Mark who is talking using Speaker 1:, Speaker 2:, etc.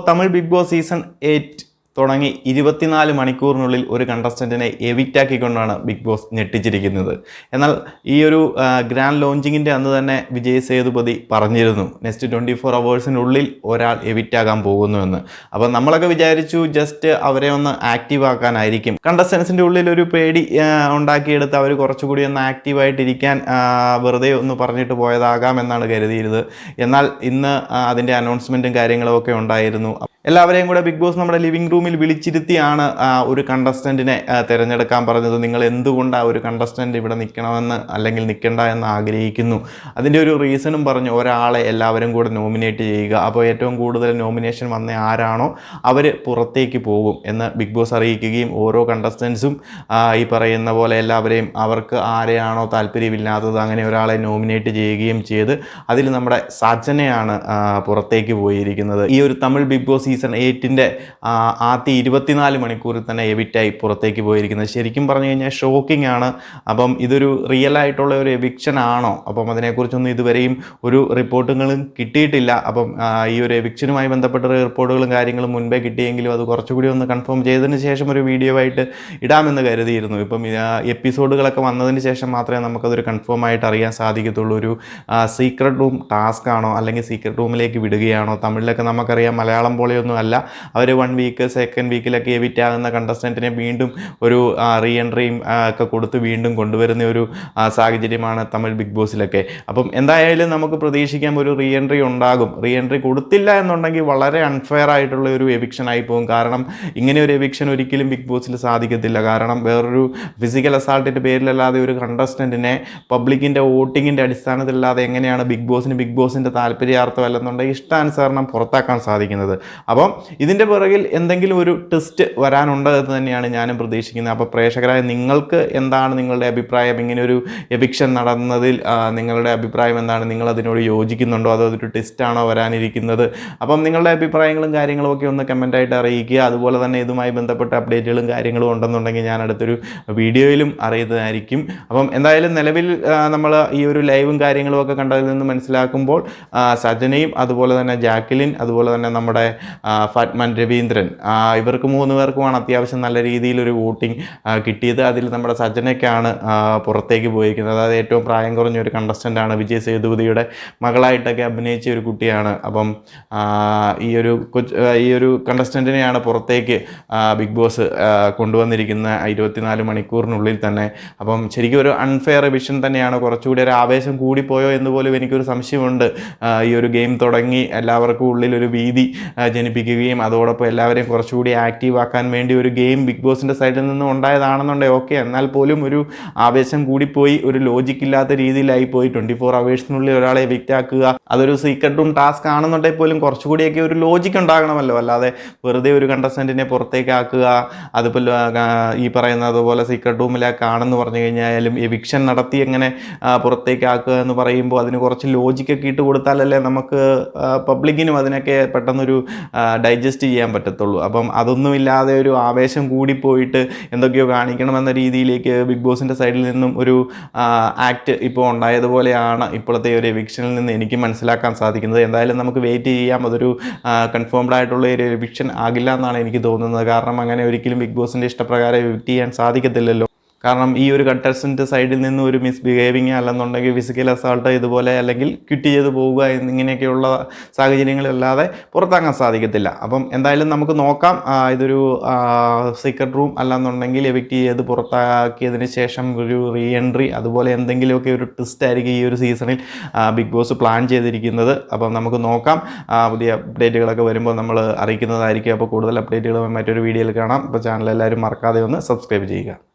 Speaker 1: Tamil big boss season 8 തുടങ്ങി 24 മണിക്കൂറിനുള്ളിൽ ഒരു കണ്ടസ്റ്റൻറ്റിനെ എവിക്റ്റാക്കിക്കൊണ്ടാണ് ബിഗ് ബോസ് ഞെട്ടിച്ചിരിക്കുന്നത്. എന്നാൽ ഈ ഒരു ഗ്രാൻഡ് ലോഞ്ചിങ്ങിൻ്റെ അന്ന് തന്നെ വിജയ് സേതുപതി പറഞ്ഞിരുന്നു നെക്സ്റ്റ് 24 അവേഴ്സിനുള്ളിൽ ഒരാൾ എവിക്റ്റാകാൻ പോകുന്നുവെന്ന്. അപ്പം നമ്മളൊക്കെ വിചാരിച്ചു ജസ്റ്റ് അവരെ ഒന്ന് ആക്റ്റീവ് ആക്കാനായിരിക്കും, കണ്ടസ്റ്റൻസിൻ്റെ ഉള്ളിൽ ഒരു പേടി ഉണ്ടാക്കിയെടുത്ത് അവർ കുറച്ചുകൂടി ഒന്ന് ആക്റ്റീവായിട്ടിരിക്കാൻ വെറുതെ ഒന്ന് പറഞ്ഞിട്ട് പോയതാകാം എന്നാണ് കരുതിയിരുന്നത്. എന്നാൽ ഇന്ന് അതിൻ്റെ അനൗൺസ്മെൻറ്റും കാര്യങ്ങളും ഒക്കെ ഉണ്ടായിരുന്നു. എല്ലാവരെയും കൂടെ ബിഗ് ബോസ് നമ്മുടെ ലിവിംഗ് റൂമിൽ വിളിച്ചിരുത്തിയാണ് ഒരു കണ്ടസ്റ്റൻറ്റിനെ തിരഞ്ഞെടുക്കാൻ പറഞ്ഞത്. നിങ്ങൾ എന്തുകൊണ്ട് ആ ഒരു കണ്ടസ്റ്റൻറ്റ് ഇവിടെ നിൽക്കണമെന്ന് അല്ലെങ്കിൽ നിൽക്കണ്ട എന്ന് ആഗ്രഹിക്കുന്നു, അതിൻ്റെ ഒരു റീസണും പറഞ്ഞു. ഒരാളെ എല്ലാവരും കൂടെ നോമിനേറ്റ് ചെയ്യുക, അപ്പോൾ ഏറ്റവും കൂടുതൽ നോമിനേഷൻ വന്ന ആരാണോ അവർ പുറത്തേക്ക് പോകും എന്ന് ബിഗ് ബോസ് അറിയിക്കുകയും ഓരോ കണ്ടസ്റ്റൻസും ഈ പറയുന്ന പോലെ എല്ലാവരെയും അവർക്ക് ആരെയാണോ താല്പര്യമില്ലാത്തത് അങ്ങനെ ഒരാളെ നോമിനേറ്റ് ചെയ്യുകയും ചെയ്ത് അതിൽ നമ്മുടെ സജനയാണ് പുറത്തേക്ക് പോയിരിക്കുന്നത്. ഈ ഒരു തമിഴ് ബിഗ് ബോസ് സീസൺ 8 ആദ്യ 24 മണിക്കൂറിൽ തന്നെ എവിക്റ്റായി പുറത്തേക്ക് പോയിരിക്കുന്നത്. ശരിക്കും പറഞ്ഞു കഴിഞ്ഞാൽ ഷോക്കിംഗ് ആണ്. അപ്പം ഇതൊരു റിയൽ ആയിട്ടുള്ള ഒരു എവിക്ഷൻ ആണോ? അപ്പം അതിനെക്കുറിച്ചൊന്നും ഇതുവരെയും ഒരു റിപ്പോർട്ടുകളും കിട്ടിയിട്ടില്ല. അപ്പം ഈ ഒരു എവിക്ഷനുമായി ബന്ധപ്പെട്ട റിപ്പോർട്ടുകളും കാര്യങ്ങളും മുൻപേ കിട്ടിയെങ്കിലും അത് കുറച്ചുകൂടി ഒന്ന് കൺഫേം ചെയ്തതിന് ശേഷം ഒരു വീഡിയോ ആയിട്ട് ഇടാമെന്ന് കരുതിയിരുന്നു. ഇപ്പം എപ്പിസോഡുകളൊക്കെ വന്നതിന് ശേഷം മാത്രമേ നമുക്കതൊരു കൺഫേം ആയിട്ട് അറിയാൻ സാധിക്കത്തുള്ളൂ. ഒരു സീക്രട്ട് റൂം ടാസ്ക് ആണോ അല്ലെങ്കിൽ സീക്രട്ട് റൂമിലേക്ക് വിടുകയാണോ? തമിഴിലൊക്കെ നമുക്കറിയാം, മലയാളം പോലെ ഒന്നും അല്ല. അവർ 1 വീക്ക് സെക്കൻഡ് വീക്കിലൊക്കെ എവിറ്റ് ആകുന്ന കണ്ടസ്റ്റൻറ്റിനെ വീണ്ടും ഒരു റീ എൻട്രിയും ഒക്കെ കൊടുത്ത് വീണ്ടും കൊണ്ടുവരുന്ന ഒരു സാഹചര്യമാണ് തമിഴ് ബിഗ് ബോസിലൊക്കെ. അപ്പം എന്തായാലും നമുക്ക് പ്രതീക്ഷിക്കാം ഒരു റീ എൻട്രി ഉണ്ടാകും. റീ എൻട്രി കൊടുത്തില്ല എന്നുണ്ടെങ്കിൽ വളരെ അൺഫെയർ ആയിട്ടുള്ള ഒരു എവിക്ഷൻ ആയി പോകും. കാരണം ഇങ്ങനെ ഒരു എവിക്ഷൻ ഒരിക്കലും ബിഗ് ബോസിൽ സാധിക്കത്തില്ല. കാരണം വേറൊരു ഫിസിക്കൽ അസാൾട്ടിൻ്റെ പേരിലല്ലാതെ ഒരു കണ്ടസ്റ്റൻറ്റിനെ പബ്ലിക്കിൻ്റെ വോട്ടിങ്ങിൻ്റെ അടിസ്ഥാനത്തിലല്ലാതെ എങ്ങനെയാണ് ബിഗ് ബോസിൻ്റെ താല്പര്യാർത്ഥം അല്ലെന്നുണ്ടെങ്കിൽ ഇഷ്ടാനുസരണം പുറത്താക്കാൻ സാധിക്കുന്നത്? അപ്പം ഇതിൻ്റെ പുറകിൽ എന്തെങ്കിലും ഒരു ടെസ്റ്റ് വരാനുണ്ട് എന്ന് തന്നെയാണ് ഞാനും പ്രതീക്ഷിക്കുന്നത്. അപ്പോൾ പ്രേക്ഷകരായ നിങ്ങൾക്ക് എന്താണ് നിങ്ങളുടെ അഭിപ്രായം? ഇങ്ങനെ ഒരു എവിക്ഷൻ നടന്നതിൽ നിങ്ങളുടെ അഭിപ്രായം എന്താണ്? നിങ്ങൾ അതിനോട് യോജിക്കുന്നുണ്ടോ? അതോ അതൊരു ടെസ്റ്റാണോ വരാനിരിക്കുന്നത്? അപ്പം നിങ്ങളുടെ അഭിപ്രായങ്ങളും കാര്യങ്ങളും ഒക്കെ ഒന്ന് കമൻറ്റായിട്ട് അറിയിക്കുക. അതുപോലെ തന്നെ ഇതുമായി ബന്ധപ്പെട്ട അപ്ഡേറ്റുകളും കാര്യങ്ങളും ഉണ്ടെന്നുണ്ടെങ്കിൽ ഞാൻ അടുത്തൊരു വീഡിയോയിലും അറിയുന്നതായിരിക്കും. അപ്പം എന്തായാലും നിലവിൽ നമ്മൾ ഈ ഒരു ലൈവും കാര്യങ്ങളും ഒക്കെ കണ്ടതിൽ നിന്ന് മനസ്സിലാക്കുമ്പോൾ സജനയും അതുപോലെ തന്നെ ജാക്ലിൻ അതുപോലെ തന്നെ നമ്മുടെ ഫാറ്റ്മാൻ രവീന്ദ്രൻ ഇവർക്ക് 3 പേർക്കുമാണ് അത്യാവശ്യം നല്ല രീതിയിലൊരു വോട്ടിംഗ് കിട്ടിയത്. അതിൽ നമ്മുടെ സജനയ്ക്കാണ് പുറത്തേക്ക് പോയിരിക്കുന്നത്. അതായത് ഏറ്റവും പ്രായം കുറഞ്ഞ ഒരു കണ്ടസ്റ്റൻ്റാണ്. വിജയ് സേതുപതിയുടെ മകളായിട്ടൊക്കെ അഭിനയിച്ച ഒരു കുട്ടിയാണ്. അപ്പം ഈ ഒരു കണ്ടസ്റ്റൻറ്റിനെയാണ് പുറത്തേക്ക് ബിഗ് ബോസ് കൊണ്ടുവന്നിരിക്കുന്ന 24 മണിക്കൂറിനുള്ളിൽ തന്നെ. അപ്പം ശരിക്കും ഒരു അൺഫെയർ വിഷൻ തന്നെയാണ്. കുറച്ചുകൂടി ഒരു ആവേശം കൂടിപ്പോയോ എന്ന് പോലും എനിക്കൊരു സംശയമുണ്ട്. ഈ ഒരു ഗെയിം തുടങ്ങി എല്ലാവർക്കും ഉള്ളിൽ ഒരു ഭീതി ജനിപ്പിക്കുകയും അതോടൊപ്പം എല്ലാവരെയും കുറച്ചുകൂടി ആക്റ്റീവ് ആക്കാൻ വേണ്ടി ഒരു ഗെയിം ബിഗ് ബോസിൻ്റെ സൈഡിൽ നിന്നും ഉണ്ടായതാണെന്നുണ്ടെങ്കിൽ ഓക്കെ. എന്നാൽ പോലും ഒരു ആവേശം കൂടിപ്പോയി, ഒരു ലോജിക്ക് ഇല്ലാത്ത രീതിയിലായി പോയി. 24 അവേഴ്സിനുള്ളിൽ ഒരാളെ എവിക്റ്റ് ആക്കുക, അതൊരു സീക്രട്ട് റൂം ടാസ്ക് ആണെന്നുണ്ടെങ്കിൽ പോലും കുറച്ചുകൂടിയൊക്കെ ഒരു ലോജിക്ക് ഉണ്ടാകണമല്ലോ. അല്ലാതെ വെറുതെ ഒരു കണ്ടസ്റ്റൻറ്റിനെ പുറത്തേക്ക് ആക്കുക, അതിപ്പോൾ ഈ പറയുന്നത് പോലെ സീക്രട്ട് റൂമിലേക്കാണെന്ന് പറഞ്ഞു കഴിഞ്ഞാലും എവിക്ഷൻ നടത്തി എങ്ങനെ പുറത്തേക്ക് ആക്കുക എന്ന് പറയുമ്പോൾ അതിന് കുറച്ച് ലോജിക്കൊക്കെ ഇട്ട് കൊടുത്താലല്ലേ നമുക്ക് പബ്ലിക്കിനും അതിനൊക്കെ പെട്ടെന്നൊരു ഡൈജസ്റ്റ് ചെയ്യാൻ പറ്റത്തുള്ളൂ. അപ്പം അതൊന്നുമില്ലാതെ ഒരു ആവേശം കൂടിപ്പോയിട്ട് എന്തൊക്കെയോ കാണിക്കണമെന്ന രീതിയിലേക്ക് ബിഗ് ബോസിൻ്റെ സൈഡിൽ നിന്നും ഒരു ആക്ട് ഇപ്പോൾ ഉണ്ടായതുപോലെയാണ് ഇപ്പോഴത്തെ ഒരു എവിക്ഷനിൽ നിന്ന് എനിക്ക് മനസ്സിലാക്കാൻ സാധിക്കുന്നത്. എന്തായാലും നമുക്ക് വെയിറ്റ് ചെയ്യാം. അതൊരു കൺഫേംഡ് ആയിട്ടുള്ള ഒരു എവിക്ഷൻ ആകില്ല എന്നാണ് എനിക്ക് തോന്നുന്നത്. കാരണം അങ്ങനെ ഒരിക്കലും ബിഗ് ബോസിൻ്റെ ഇഷ്ടപ്രകാരം എവിക്റ്റ് ചെയ്യാൻ സാധിക്കത്തില്ലല്ലോ. കാരണം ഈ ഒരു കണ്ടസ്റ്റൻ്റ് സൈഡിൽ നിന്ന് ഒരു മിസ്ബിഹേവിങ് അല്ലെന്നുണ്ടെങ്കിൽ ഫിസിക്കൽ അസാൾട്ട് ഇതുപോലെ അല്ലെങ്കിൽ ക്വിറ്റ് ചെയ്ത് പോവുക എന്നിങ്ങനെയൊക്കെയുള്ള സാഹചര്യങ്ങളല്ലാതെ പുറത്താക്കാൻ സാധിക്കത്തില്ല. അപ്പം എന്തായാലും നമുക്ക് നോക്കാം. ഇതൊരു സീക്രട്ട് റൂം അല്ലെന്നുണ്ടെങ്കിൽ എവിക്റ്റ് ചെയ്ത് പുറത്താക്കിയതിന് ശേഷം ഒരു റീ എൻട്രി അതുപോലെ എന്തെങ്കിലുമൊക്കെ ഒരു ട്വിസ്റ്റ് ആയിരിക്കും ഈ ഒരു സീസണിൽ ബിഗ് ബോസ് പ്ലാൻ ചെയ്തിരിക്കുന്നത്. അപ്പം നമുക്ക് നോക്കാം. പുതിയ അപ്ഡേറ്റുകളൊക്കെ വരുമ്പോൾ നമ്മൾ അറിയിക്കുന്നതായിരിക്കും. അപ്പോൾ കൂടുതൽ അപ്ഡേറ്റുകളുമായി മറ്റൊരു വീഡിയോയിൽ കാണാം. അപ്പോൾ ചാനൽ എല്ലാവരും മറക്കാതെ ഒന്ന് സബ്സ്ക്രൈബ് ചെയ്യുക.